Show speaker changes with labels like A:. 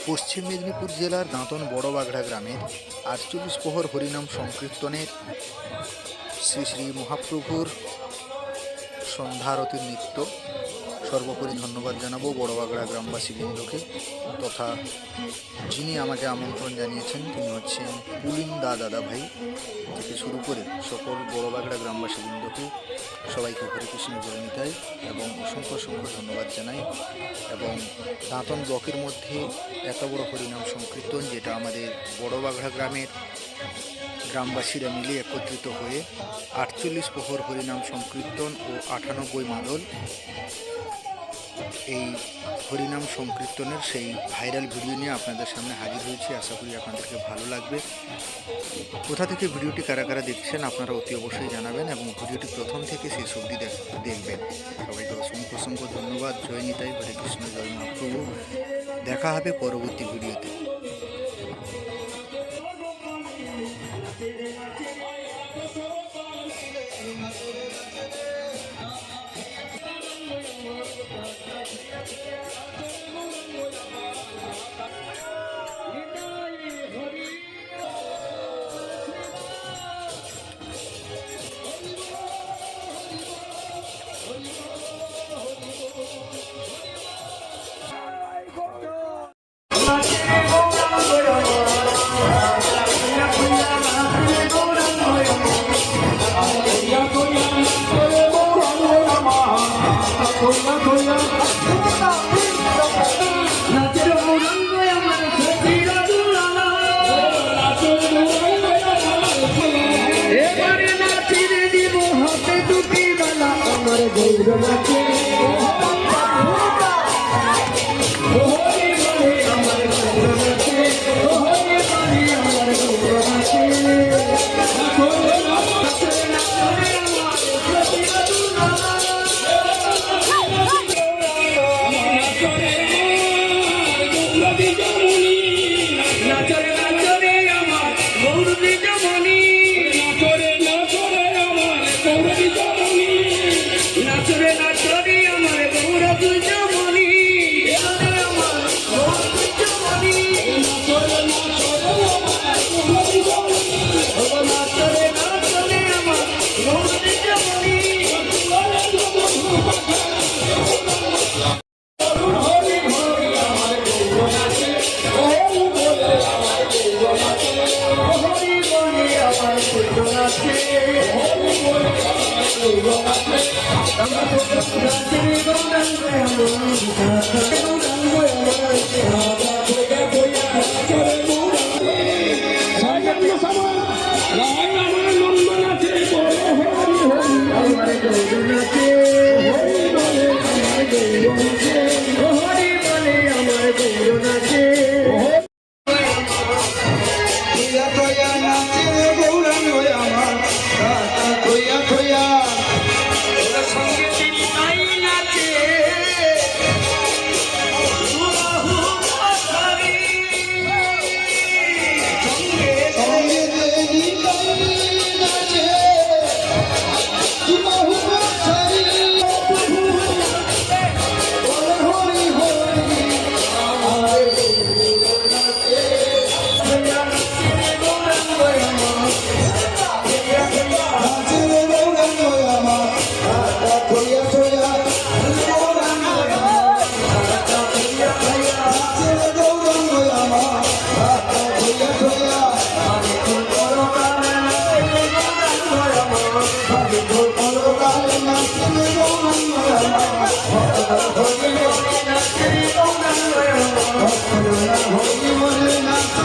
A: পশ্চিম মেদিনীপুর জেলার দাঁতন বড়বাগড়া গ্রামের ৪৮ প্রহর হরিনাম সংকীর্তনের শ্রী শ্রী মহাপ্রভুর সন্ধ্যারতির নৃত্য। সর্বোপরি ধন্যবাদ জানাবো বড়বাগড়া গ্রামবাসীবৃন্দকে, তথা যিনি আমাকে আমন্ত্রণ জানিয়েছেন তিনি হচ্ছেন পুলিন্দা দাদা ভাই থেকে শুরু করে সকল বড়বাগড়া গ্রামবাসীবৃন্দকে সবাইকে হরে কৃষ্ণ জয় নিতাই এবং অসংখ্য অসংখ্য ধন্যবাদ জানাই। এবং দাঁতন ব্লকের মধ্যে এত বড় হরিনাম সংকীর্তন, যেটা আমাদের বড়বাগড়া গ্রামের গ্রামবাসীরা মিলে একত্রিত হয়ে ৪৮ প্রহর হরিনাম সংকীর্তন ও ৯৮ মাদল, এই হরিনাম সংকীর্তনের সেই ভাইরাল ভিডিও নিয়ে আপনাদের সামনে হাজির হয়েছি। আশা করি আপনাদেরকে ভালো লাগবে। কোথা থেকে ভিডিওটি কারা কারা দেখছেন আপনারা অতি অবশ্যই জানাবেন এবং ভিডিওটি প্রথম থেকে শেষ অবধি দেখবেন। সবাইকে অসংখ্য অসংখ্য ধন্যবাদ। জয় নিতাই, হরে কৃষ্ণ, জয় মহাপ্রভু। দেখা হবে পরবর্তী ভিডিওতে।
B: Holy